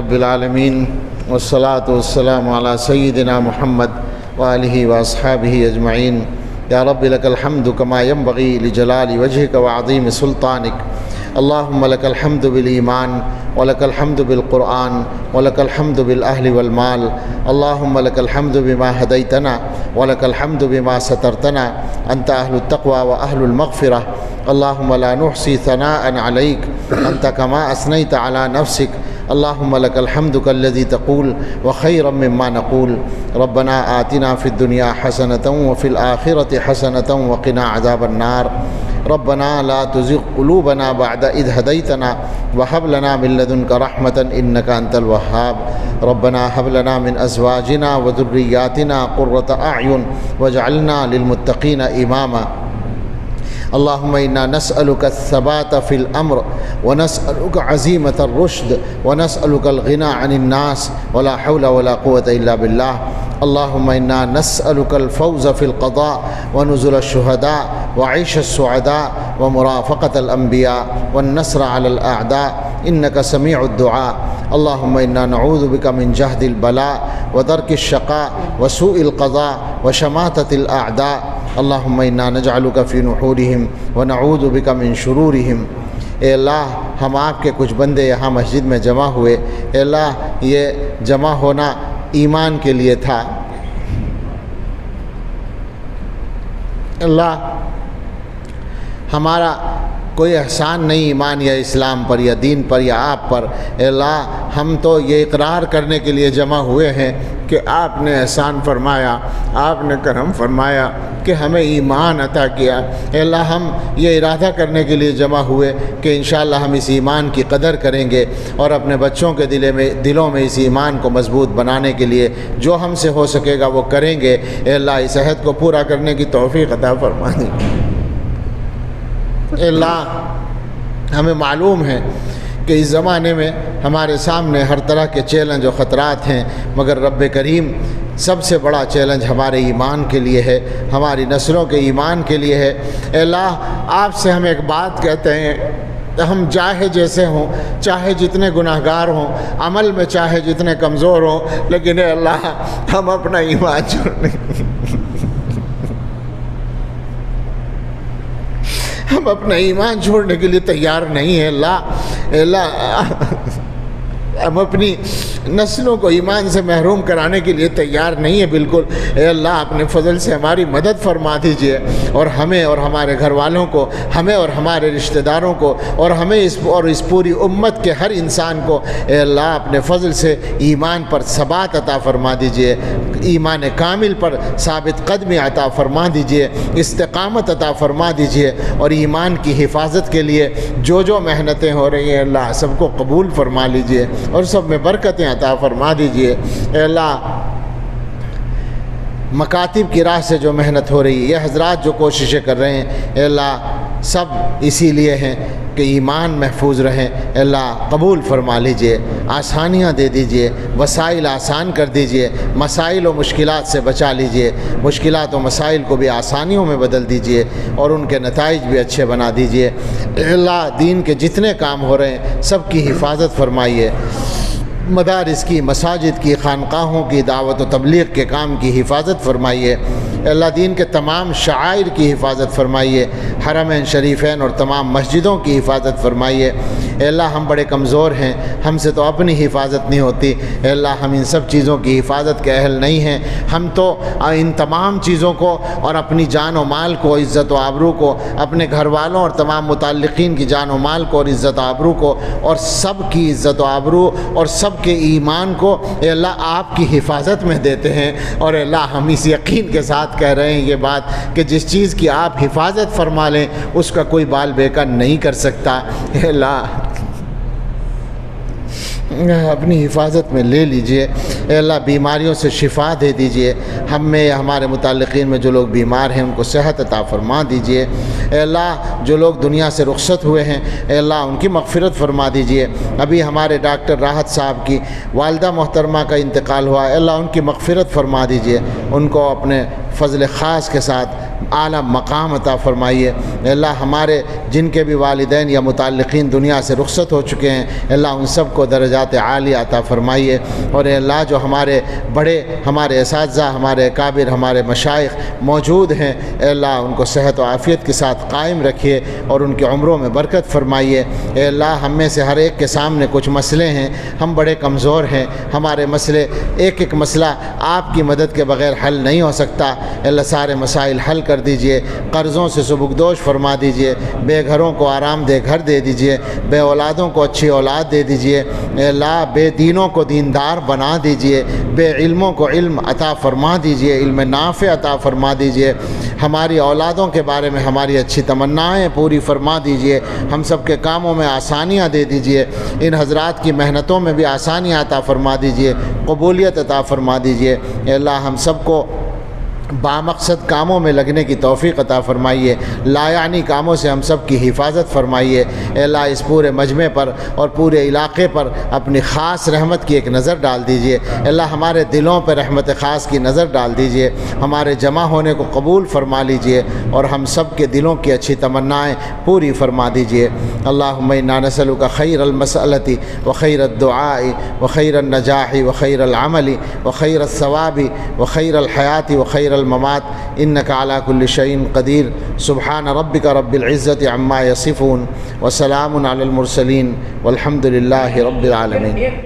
رب العالمین والصلاة والسلام علی سیدنا محمد وآلہ واصحابہ اجمعین۔ یا رب لک الحمد کما ینبغی لجلال وجہک وعظیم سلطانک۔ اللہم لک الحمد بالایمان ولک الحمد بالقرآن ولک الحمد بالاہل والمال۔ اللہم لک الحمد بما ہدیتنا ولک الحمد بما سترتنا، انت اہل التقوی واہل المغفرہ۔ اللہم لا نحصی ثناء علیک انت کما اثنیت علی نفسک۔ اللہم لک الحمد کالذی تقول وخیرا مما نقول۔ ربنا آتنا فی الدنیا حسنۃ وفی الآخرۃ حسنۃ وقنا عذاب النار۔ ربنا لا تزغ قلوبنا بعد اذ ہدیتنا وہب لنا من لدنک رحمۃ انک انت الوہاب۔ ربنا هب لنا من ازواجنا وذریاتنا قرۃ اعین واجعلنا للمتقین اماما۔ اللہم انا نسألک الثبات فی الامر ونسألک عزیمۃ الرشد ونسألک الغنى عن الناس ولا حول ولا قوة الا باللہ۔ اللہم انا نسألک الفوز فی القضاء ونزل الشہداء وعیش السعداء ومرافقة الانبیاء والنصر علی الاعداء انک سمیع الدعاء۔ اللہم انا نعوذ بک من جہد البلاء ودرک الشقاء وسوء القضاء وشماتة الاعداء۔ اللہم انا نجعلک فی نحورہم ونعوذ بک من شرورہم۔ اے اللہ، ہم آپ کے کچھ بندے یہاں مسجد میں جمع ہوئے، اے اللہ یہ جمع ہونا ایمان کے لیے تھا۔ اللہ ہمارا کوئی احسان نہیں ایمان یا اسلام پر یا دین پر یا آپ پر، اے اللہ ہم تو یہ اقرار کرنے کے لیے جمع ہوئے ہیں کہ آپ نے احسان فرمایا، آپ نے کرم فرمایا کہ ہمیں ایمان عطا کیا۔ اے اللہ ہم یہ ارادہ کرنے کے لیے جمع ہوئے کہ انشاءاللہ ہم اس ایمان کی قدر کریں گے اور اپنے بچوں کے دلوں میں اس ایمان کو مضبوط بنانے کے لیے جو ہم سے ہو سکے گا وہ کریں گے۔ اے اللہ اس عہد کو پورا کرنے کی توفیق عطا فرما دیں۔ اے اللہ ہمیں معلوم ہے کہ اس زمانے میں ہمارے سامنے ہر طرح کے چیلنج و خطرات ہیں، مگر رب کریم سب سے بڑا چیلنج ہمارے ایمان کے لیے ہے، ہماری نسلوں کے ایمان کے لیے ہے۔ اے اللہ آپ سے ہم ایک بات کہتے ہیں، ہم چاہے جیسے ہوں، چاہے جتنے گناہ گار ہوں، عمل میں چاہے جتنے کمزور ہوں، لیکن اے اللہ ہم اپنا ایمان چھوڑنے ہم اپنا ایمان چھوڑنے کے لیے تیار نہیں ہیں۔ اللہ ہم اپنی نسلوں کو ایمان سے محروم کرانے کے لیے تیار نہیں ہے بالکل۔ اے اللہ اپنے فضل سے ہماری مدد فرما دیجئے اور ہمیں اور ہمارے گھر والوں کو، ہمیں اور ہمارے رشتہ داروں کو، اور ہمیں اس پوری امت کے ہر انسان کو اے اللہ اپنے فضل سے ایمان پر ثبات عطا فرما دیجئے، ایمان کامل پر ثابت قدمی عطا فرما دیجئے، استقامت عطا فرما دیجئے، اور ایمان کی حفاظت کے لیے جو محنتیں ہو رہی ہیں اللہ سب کو قبول فرما لیجئے اور سب میں برکتیں عطا فرما دیجئے۔ اے اللہ مکاتب کی راہ سے جو محنت ہو رہی ہے، یہ حضرات جو کوششیں کر رہے ہیں، اے اللہ سب اسی لیے ہیں کہ ایمان محفوظ رہیں۔ اے اللہ قبول فرما لیجئے، آسانیاں دے دیجئے، وسائل آسان کر دیجئے، مسائل و مشکلات سے بچا لیجئے، مشکلات و مسائل کو بھی آسانیوں میں بدل دیجئے اور ان کے نتائج بھی اچھے بنا دیجئے۔ اے اللہ دین کے جتنے کام ہو رہے ہیں سب کی حفاظت فرمائیے، مدارس کی، مساجد کی، خانقاہوں کی، دعوت و تبلیغ کے کام کی حفاظت فرمائیے۔ اے اللہ دین کے تمام شعائر کی حفاظت فرمائیے، حرمین شریفین اور تمام مسجدوں کی حفاظت فرمائیے۔ اے اللہ ہم بڑے کمزور ہیں، ہم سے تو اپنی حفاظت نہیں ہوتی، اے اللہ ہم ان سب چیزوں کی حفاظت کے اہل نہیں ہیں۔ ہم تو ان تمام چیزوں کو اور اپنی جان و مال کو، عزت و آبرو کو، اپنے گھر والوں اور تمام متعلقین کی جان و مال کو اور عزت و آبرو کو اور سب کی عزت و آبرو اور سب کے ایمان کو اے اللہ آپ کی حفاظت میں دیتے ہیں، اور اے اللہ ہم اس یقین کے ساتھ کہہ رہے ہیں یہ بات کہ جس چیز کی آپ حفاظت فرما لیں اس کا کوئی بال بیکا نہیں کر سکتا۔ اے اللہ اپنی حفاظت میں لے لیجئے۔ اے اللہ بیماریوں سے شفا دے دیجئے، ہم میں یا ہمارے متعلقین میں جو لوگ بیمار ہیں ان کو صحت عطا فرما دیجئے۔ اے اللہ جو لوگ دنیا سے رخصت ہوئے ہیں اے اللہ ان کی مغفرت فرما دیجئے۔ ابھی ہمارے ڈاکٹر راحت صاحب کی والدہ محترمہ کا انتقال ہوا، اے اللہ ان کی مغفرت فرما دیجئے، ان کو اپنے فضل خاص کے ساتھ اعلیٰ مقام عطا فرمائیے۔ اے اللہ ہمارے جن کے بھی والدین یا متعلقین دنیا سے رخصت ہو چکے ہیں اے اللہ ان سب کو درجات درجات عالیہ عطا فرمائیے، اور اے اللہ جو ہمارے بڑے، ہمارے اساتذہ، ہمارے اکابر، ہمارے مشائخ موجود ہیں، اے اللہ ان کو صحت و عافیت کے ساتھ قائم رکھیے اور ان کی عمروں میں برکت فرمائیے۔ اے اللہ ہم میں سے ہر ایک کے سامنے کچھ مسئلے ہیں، ہم بڑے کمزور ہیں، ہمارے مسئلے ایک ایک مسئلہ آپ کی مدد کے بغیر حل نہیں ہو سکتا۔ اے اللہ سارے مسائل حل کر دیجئے، قرضوں سے سبکدوش فرما دیجئے، بے گھروں کو آرام دہ گھر دے دیجئے، بے اولادوں کو اچھی اولاد دے دیجئے، اے اللہ بے دینوں کو دیندار بنا دیجئے، بے علموں کو علم عطا فرما دیجئے، علم نافع عطا فرما دیجئے، ہماری اولادوں کے بارے میں ہماری اچھی تمنائیں پوری فرما دیجئے، ہم سب کے کاموں میں آسانیاں دے دیجئے، ان حضرات کی محنتوں میں بھی آسانیاں عطا فرما دیجئے، قبولیت عطا فرما دیجئے۔ اے اللہ ہم سب کو بامقصد کاموں میں لگنے کی توفیق عطا فرمائیے، لا یعنی کاموں سے ہم سب کی حفاظت فرمائیے۔ اے اللہ اس پورے مجمع پر اور پورے علاقے پر اپنی خاص رحمت کی ایک نظر ڈال دیجئے۔ اے اللہ ہمارے دلوں پر رحمت خاص کی نظر ڈال دیجئے، ہمارے جمع ہونے کو قبول فرما لیجئے اور ہم سب کے دلوں کی اچھی تمنائیں پوری فرما دیجئے۔ اللہم انا نسألک خیر المسألۃ وخیر الدعاء وخیر النجاح وخیر العمل وخیر الثواب وخیر الحیات وخیر الممات انک علی کل شیء قدیر۔ سبحان ربک رب العزۃ عما یصفون وسلام علی المرسلین والحمد للہ رب العالمین۔